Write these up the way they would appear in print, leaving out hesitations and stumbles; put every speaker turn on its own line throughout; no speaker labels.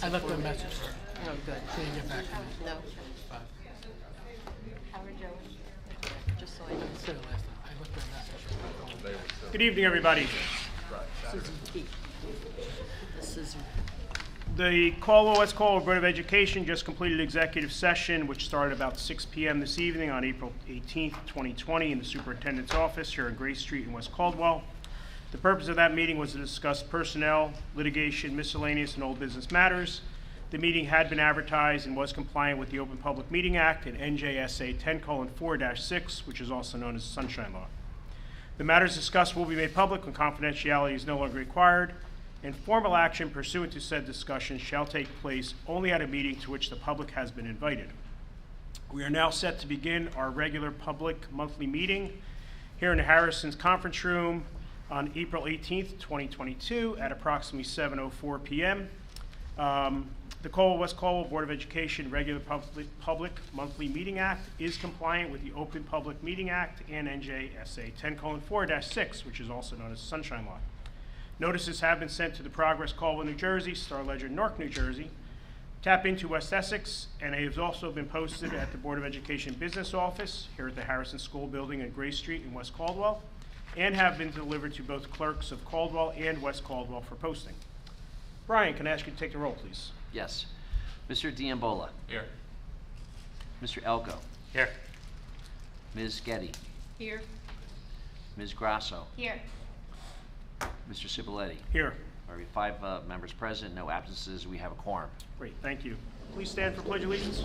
I left a message for her.
Oh, good.
She didn't get back to me.
No.
But
Howard Jones. Just so I know.
I said it last time. I left her a message.
Good evening, everybody.
Susan T. This is
The Caldwell-West Caldwell Board of Education just completed executive session, which started about 6 p.m. this evening on April 18th, 2020 in the superintendent's office here on Grace Street in West Caldwell. The purpose of that meeting was to discuss personnel, litigation, miscellaneous, and old business matters. The meeting had been advertised and was compliant with the Open Public Meeting Act and NJSA 10:4-6, which is also known as the Sunshine Law. The matters discussed will be made public when confidentiality is no longer required, and formal action pursuant to said discussion shall take place only at a meeting to which the public has been invited. We are now set to begin our regular public monthly meeting here in the Harrison's conference room on April 18th, 2022 at approximately 7:04 p.m. The Caldwell-West Caldwell Board of Education Regular Public Monthly Meeting Act is compliant with the Open Public Meeting Act and NJSA 10:4-6, which is also known as Sunshine Law. Notices have been sent to the Progress Caldwell, New Jersey, Star Ledger, Newark, New Jersey, Tap Into West Essex, and they have also been posted at the Board of Education Business Office here at the Harrison School Building at Grace Street in West Caldwell, and have been delivered to both clerks of Caldwell and West Caldwell for posting. Brian, can I ask you to take the roll, please?
Yes. Mr. Diambola.
Here.
Mr. Elko.
Here.
Ms. Getty.
here.
Ms. Grasso.
Here.
Mr. Cipoletti.
Here.
All right, 5 members present, no absences. We have a quorum.
Great, thank you. Please stand for Pledge of Allegiance.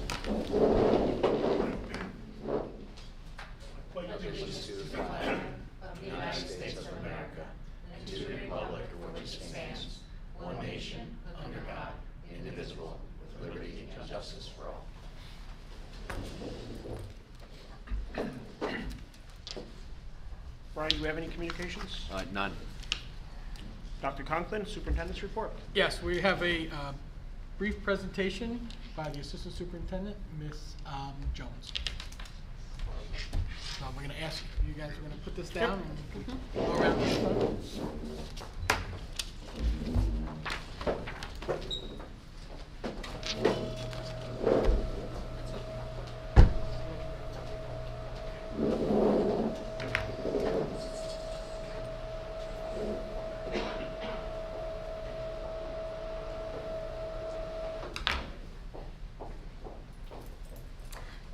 Brian, do we have any communications?
None.
Dr. Conklin, Superintendent's report.
Yes, we have a brief presentation by the Assistant Superintendent, Ms. Jones. So we're going to ask you guys, we're going to put this down and go around this front.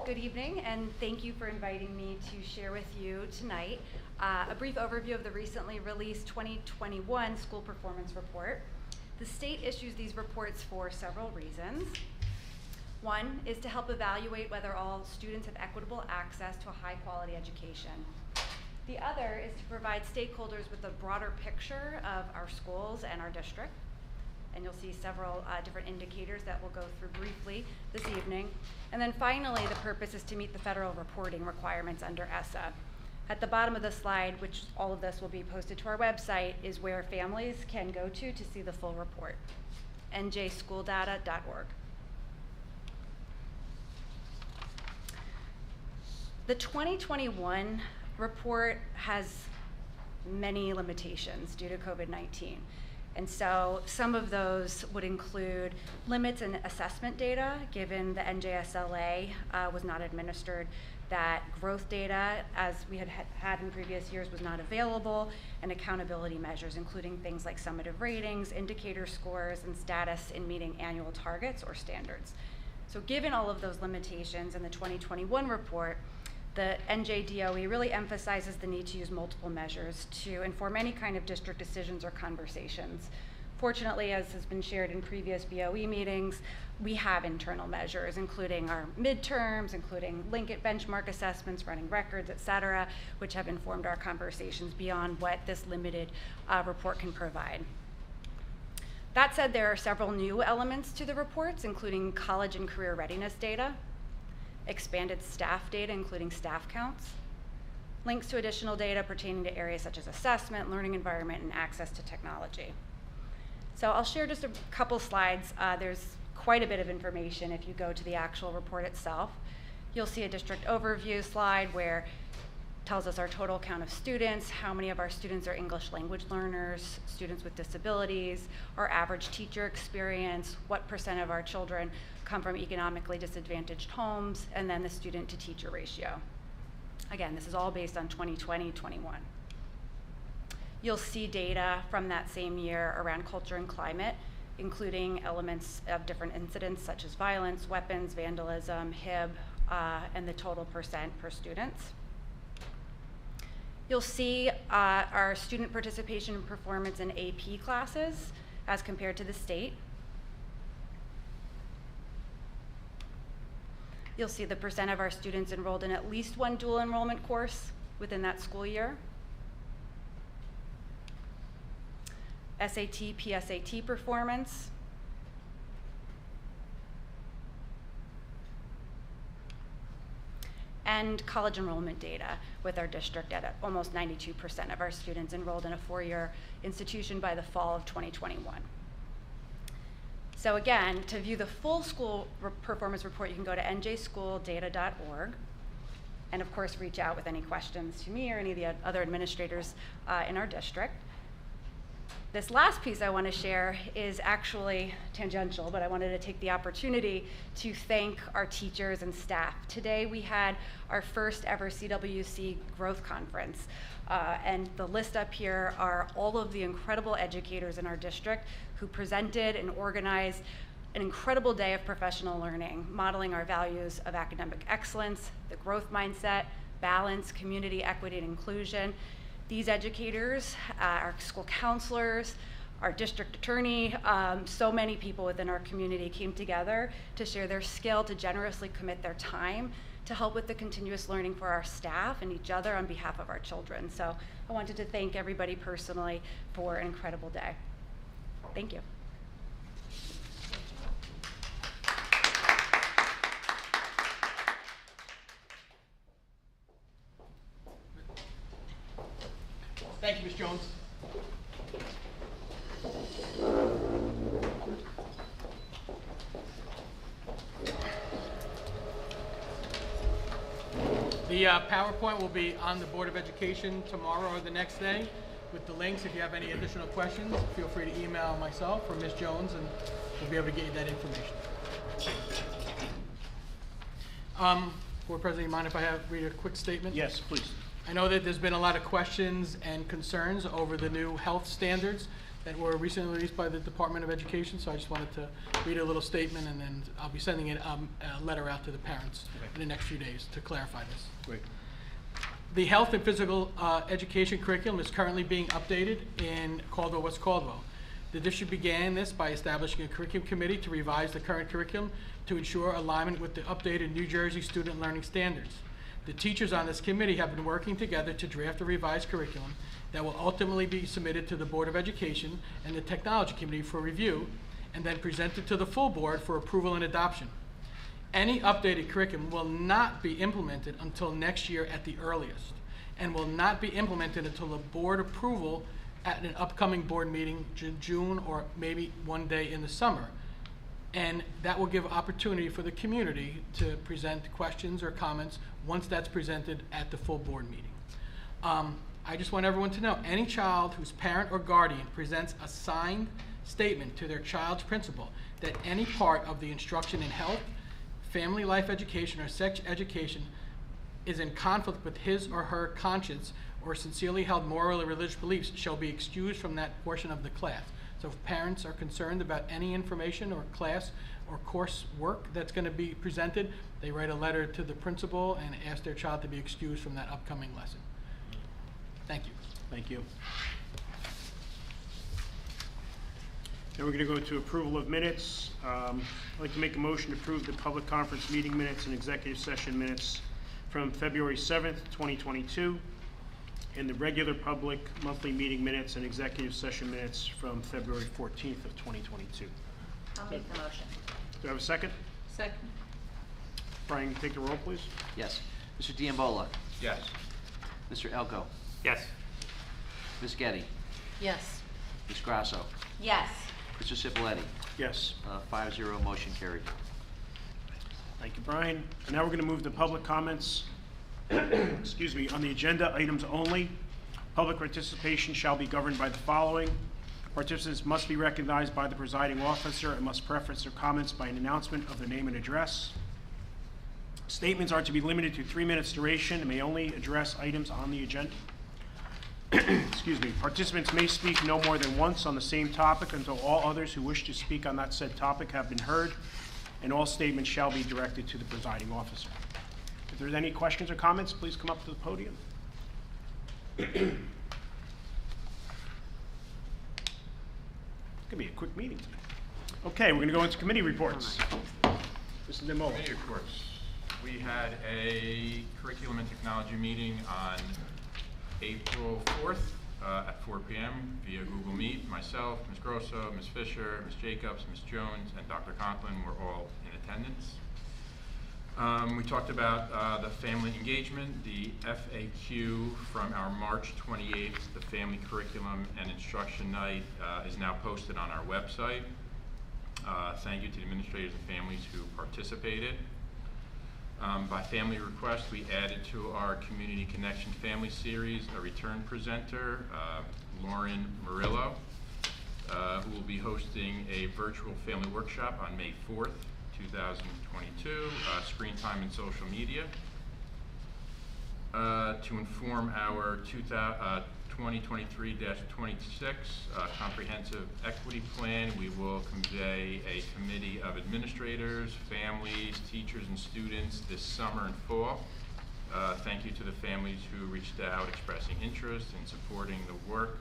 Good evening, and thank you for inviting me to share with you tonight a brief overview of the recently released 2021 School Performance Report. The state issues these reports for several reasons. One is to help evaluate whether all students have equitable access to a high-quality education. The other is to provide stakeholders with a broader picture of our schools and our district. And you'll see several different indicators that we'll go through briefly this evening. And then finally, the purpose is to meet the federal reporting requirements under ESSA. At the bottom of the slide, which all of this will be posted to our website, is where families can go to see the full report, njschooldata.org. The 2021 report has many limitations due to COVID-19. And so some of those would include limits in assessment data, given the NJSLA was not administered, that growth data, as we had in previous years, was not available, and accountability measures, including things like summative ratings, indicator scores, and status in meeting annual targets or standards. So given all of those limitations in the 2021 report, the NJDOE really emphasizes the need to use multiple measures to inform any kind of district decisions or conversations. Fortunately, as has been shared in previous BOE meetings, we have internal measures, including our midterms, including Linkit benchmark assessments, running records, et cetera, which have informed our conversations beyond what this limited report can provide. That said, there are several new elements to the reports, including college and career readiness data, expanded staff data, including staff counts, links to additional data pertaining to areas such as assessment, learning environment, and access to technology. So I'll share just a couple slides. There's quite a bit of information if you go to the actual report itself. You'll see a district overview slide where tells us our total count of students, how many of our students are English language learners, students with disabilities, our average teacher experience, what % of our children come from economically disadvantaged homes, and then the student to teacher ratio. Again, this is all based on 2020-21. You'll see data from that same year around culture and climate, including elements of different incidents such as violence, weapons, vandalism, HIB, and the total % per students. You'll see our student participation and performance in AP classes as compared to the state. You'll see the % of our students enrolled in at least one dual enrollment course within that school year. SAT, PSAT performance. And college enrollment data with our district at almost 92% of our students enrolled in a 4-year institution by the fall of 2021. So again, to view the full school performance report, you can go to njschooldata.org, and of course reach out with any questions to me or any of the other administrators in our district. This last piece I want to share is actually tangential, but I wanted to take the opportunity to thank our teachers and staff. Today we had our first ever CWC Growth Conference, and the list up here are all of the incredible educators in our district who presented and organized an incredible day of professional learning, modeling our values of academic excellence, the growth mindset, balance, community, equity, and inclusion. These educators, our school counselors, our district attorney, so many people within our community came together to share their skill, to generously commit their time to help with the continuous learning for our staff and each other on behalf of our children. So I wanted to thank everybody personally for an incredible day. Thank you.
Thank you, Ms. Jones. The PowerPoint will be on the Board of Education tomorrow or the next day with the links. If you have any additional questions, feel free to email myself or Ms. Jones, and we'll be able to get you that information. Board President, you mind if I read a quick statement?
Yes, please.
I know that there's been a lot of questions and concerns over the new health standards that were recently released by the Department of Education, so I just wanted to read a little statement, and then I'll be sending a letter out to the parents in the next few days to clarify this.
Great.
The health and physical education curriculum is currently being updated in Caldwell-West Caldwell. The district began this by establishing a curriculum committee to revise the current curriculum to ensure alignment with the updated New Jersey student learning standards. The teachers on this committee have been working together to draft a revised curriculum that will ultimately be submitted to the Board of Education and the Technology Committee for review, and then presented to the full board for approval and adoption. Any updated curriculum will not be implemented until next year at the earliest, and will not be implemented until the board approval at an upcoming board meeting June or maybe one day in the summer. And that will give opportunity for the community to present questions or comments once that's presented at the full board meeting. I just want everyone to know, any child whose parent or guardian presents a signed statement to their child's principal that any part of the instruction in health, family life education, or sex education is in conflict with his or her conscience or sincerely held moral or religious beliefs shall be excused from that portion of the class. So if parents are concerned about any information or class or course work that's going to be presented, they write a letter to the principal and ask their child to be excused from that upcoming lesson. Thank you.
Thank you. Now we're going to go to approval of minutes. I'd like to make a motion to approve the public conference meeting minutes and executive session minutes from February 7th, 2022, and the regular public monthly meeting minutes and executive session minutes from February 14th of 2022.
I'll make the motion.
Do I have a second?
Second.
Brian, take the roll, please.
Yes. Mr. Diambola?
Yes.
Mr. Elko?
Yes.
Ms. Getty?
Yes.
Ms. Grasso?
Yes.
Mr. Cipollette?
Yes.
5-0, motion carried.
Thank you, Brian. And now we're going to move to public comments. Excuse me, on the agenda items only, public participation shall be governed by the following. Participants must be recognized by the presiding officer and must preface their comments by an announcement of their name and address. Statements are to be limited to 3 minutes duration and may only address items on the agenda. Excuse me. Participants may speak no more than once on the same topic until all others who wish to speak on that said topic have been heard, and all statements shall be directed to the presiding officer. If there's any questions or comments, please come up to the podium. It's going to be a quick meeting today. Okay, we're going to go into committee reports. Mrs. Demola.
Committee reports. We had a curriculum and technology meeting on April 4th at 4 p.m. via Google Meet. Myself, Ms. Grosso, Ms. Fisher, Ms. Jacobs, Ms. Jones, and Dr. Conklin were all in attendance. We talked about the family engagement, the FAQ from our March 28th, the family curriculum and instruction night is now posted on our website. Thank you to the administrators and families who participated. By family request, we added to our Community Connection Family Series a return presenter, Lauren Murillo, who will be hosting a virtual family workshop on May 4th, 2022, screen time and social media. To inform our 2023-26 comprehensive equity plan, we will convey a committee of administrators, families, teachers, and students this summer and fall. Thank you to the families who reached out expressing interest in supporting the work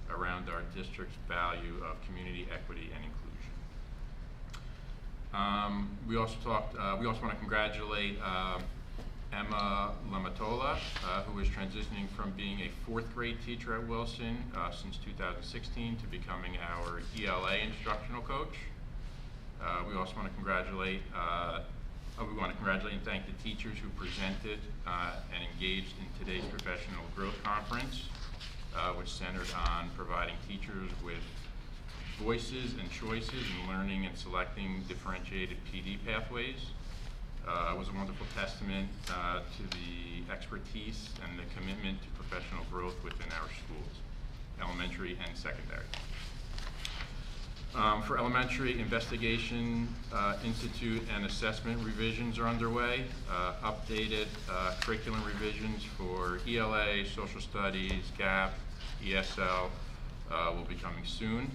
around our district's value of community equity and inclusion. We also want to congratulate Emma Lamatola, who is transitioning from being a 4th grade teacher at Wilson since 2016 to becoming our ELA instructional coach. We also want to congratulate and thank the teachers who presented and engaged in today's professional growth conference, which centered on providing teachers with voices and choices in learning and selecting differentiated PD pathways. It was a wonderful testament to the expertise and the commitment to professional growth within our schools, elementary and secondary. For elementary, investigation, institute, and assessment revisions are underway. Updated curriculum revisions for ELA, social studies, GAP, ESL will be coming soon.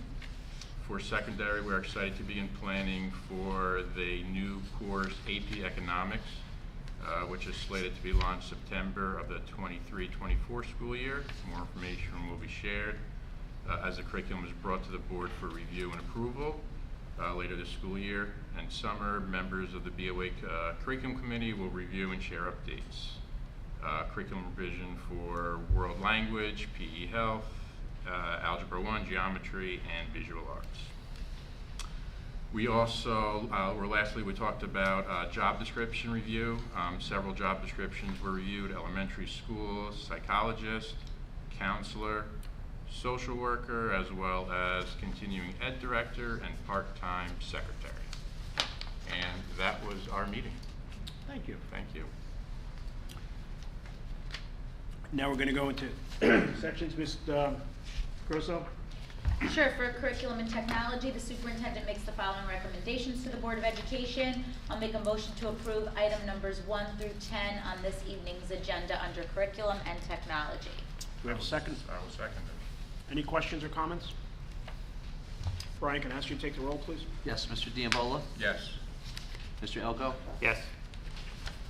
For secondary, we're excited to begin planning for the new course AP Economics, which is slated to be launched September of the 23-24 school year. More information will be shared as the curriculum is brought to the board for review and approval later this school year. And summer, members of the BOA Curriculum Committee will review and share updates. Curriculum revision for world language, PE health, Algebra 1, geometry, and visual arts. We also, lastly, we talked about job description review. Several job descriptions were reviewed: elementary school, psychologist, counselor, social worker, as well as continuing ed director and part-time secretary. And that was our meeting.
Thank you.
Thank you.
Now we're going to go into sections. Ms. Grosso?
Sure. For curriculum and technology, the superintendent makes the following recommendations to the Board of Education. I'll make a motion to approve item numbers 1 through 10 on this evening's agenda under curriculum and technology.
Do we have a second?
I will second it.
Any questions or comments? Brian, can I ask you to take the roll, please?
Yes, Mr. Diambola?
Yes.
Mr. Elko?
Yes.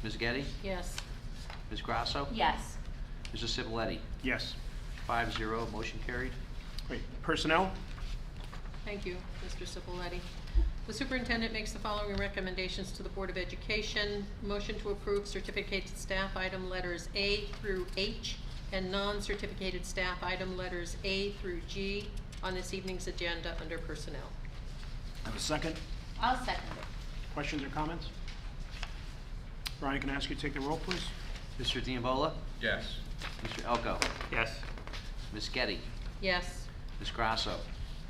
Ms. Getty?
Yes.
Ms. Grasso?
Yes.
Mr. Cipoletti?
Yes.
5-0, motion carried.
Great. Personnel?
Thank you, Mr. Cipoletti. The superintendent makes the following recommendations to the Board of Education. Motion to approve certificated staff item letters A through H and non-certificated staff item letters A through G on this evening's agenda under personnel.
Have a second?
I'll second it.
Questions or comments? Brian, can I ask you to take the roll, please?
Mr. Diambola?
Yes.
Mr. Elko?
Yes.
Ms. Getty?
Yes.
Ms. Grasso?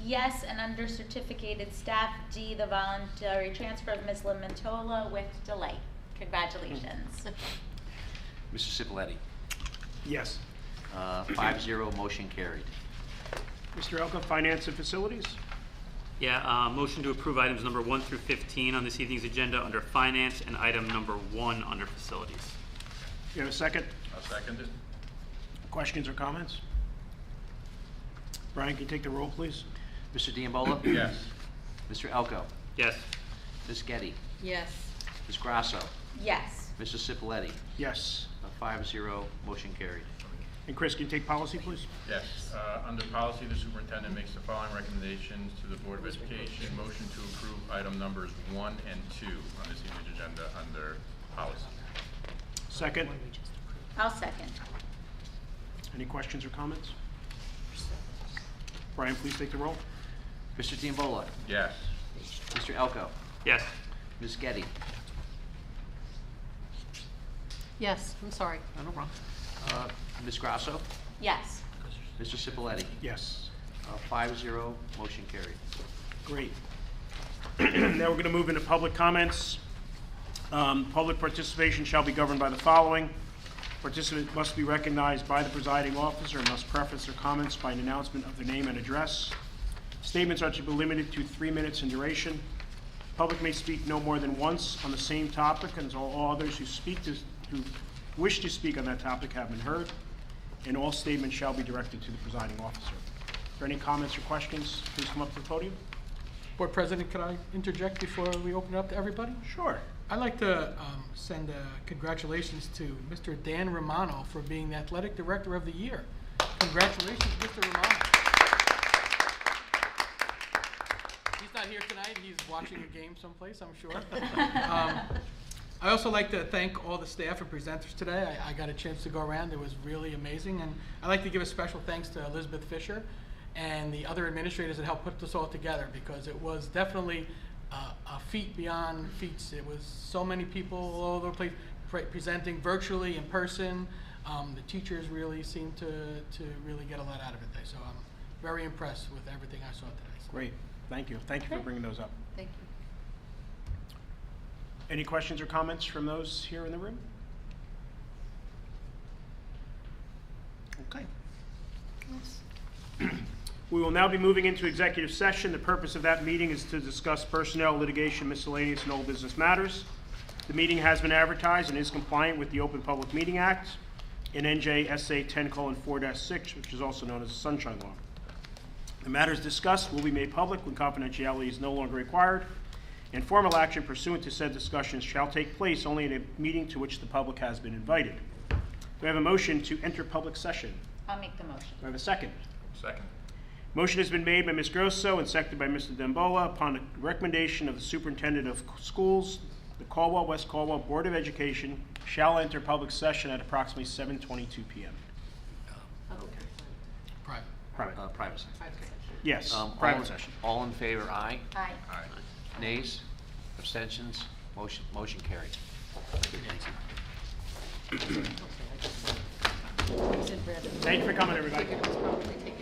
Yes, and under certificated staff, D, the voluntary transfer of Ms. Lamantola with delay. Congratulations.
Mr. Cipolleti.
Yes.
5-0, motion carried.
Mr. Elka, Finance and Facilities?
Yeah, motion to approve items number 1 through 15 on this evening's agenda under Finance and item number 1 under Facilities.
You have a second?
I'll second it.
Questions or comments? Brian, can you take the roll, please?
Mr. Diambola?
Yes.
Mr. Elko?
Yes.
Ms. Getty?
Yes.
Ms. Grasso?
Yes.
Mr. Cipolleti.
Yes.
5-0, motion carried.
And Chris, can you take policy, please?
Yes. Under policy, the superintendent makes the following recommendations to the Board of Education. Motion to approve item numbers 1 and 2 on this evening's agenda under policy.
Second?
I'll second.
Any questions or comments? Brian, please take the roll.
Mr. Diambola?
Yes.
Mr. Elko?
Yes.
Ms. Getty?
Yes, I'm sorry.
No problem. Ms. Grasso?
Yes.
Mr. Cipolleti.
Yes.
5-0, motion carried.
Great. Now we're going to move into public comments. Public participation shall be governed by the following. Participants must be recognized by the presiding officer and must preface their comments by an announcement of their name and address. Statements are to be limited to 3 minutes in duration. Public may speak no more than once on the same topic until all others who wish to speak on that topic have been heard, and all statements shall be directed to the presiding officer. For any comments or questions, please come up to the podium.
Board President, could I interject before we open it up to everybody?
Sure.
I'd like to send congratulations to Mr. Dan Romano for being the Athletic Director of the Year. Congratulations, Mr. Romano. He's not here tonight. He's watching a game someplace, I'm sure. I also like to thank all the staff and presenters today. I got a chance to go around. It was really amazing. And I'd like to give a special thanks to Elizabeth Fisher and the other administrators that helped put this all together, because it was definitely a feat beyond feats. It was so many people all over the place presenting virtually, in person. The teachers really seemed to really get a lot out of it today. So I'm very impressed with everything I saw today. So.
Great. Thank you. Thank you for bringing those up.
Thank you.
Any questions or comments from those here in the room? Okay. We will now be moving into executive session. The purpose of that meeting is to discuss personnel, litigation, miscellaneous, and old business matters. The meeting has been advertised and is compliant with the Open Public Meeting Act and NJSA 10:4-6, which is also known as the Sunshine Law. The matters discussed will be made public when confidentiality is no longer required, and formal action pursuant to said discussions shall take place only in a meeting to which the public has been invited. Do I have a motion to enter public session?
I'll make the motion.
Do I have a second?
Second.
Motion has been made by Ms. Grosso and seconded by Mr. Dembola. Upon the recommendation of the Superintendent of Schools, the Caldwell-West Caldwell Board of Education shall enter public session at approximately 7:22 p.m.
Private.
Private.
Private.
Yes,
All
private session.
All in favor, aye.
Aye.
Aye.
Nays? Abstentions? Motion carried.
Thank you for coming, everybody.
Figured it was probably taken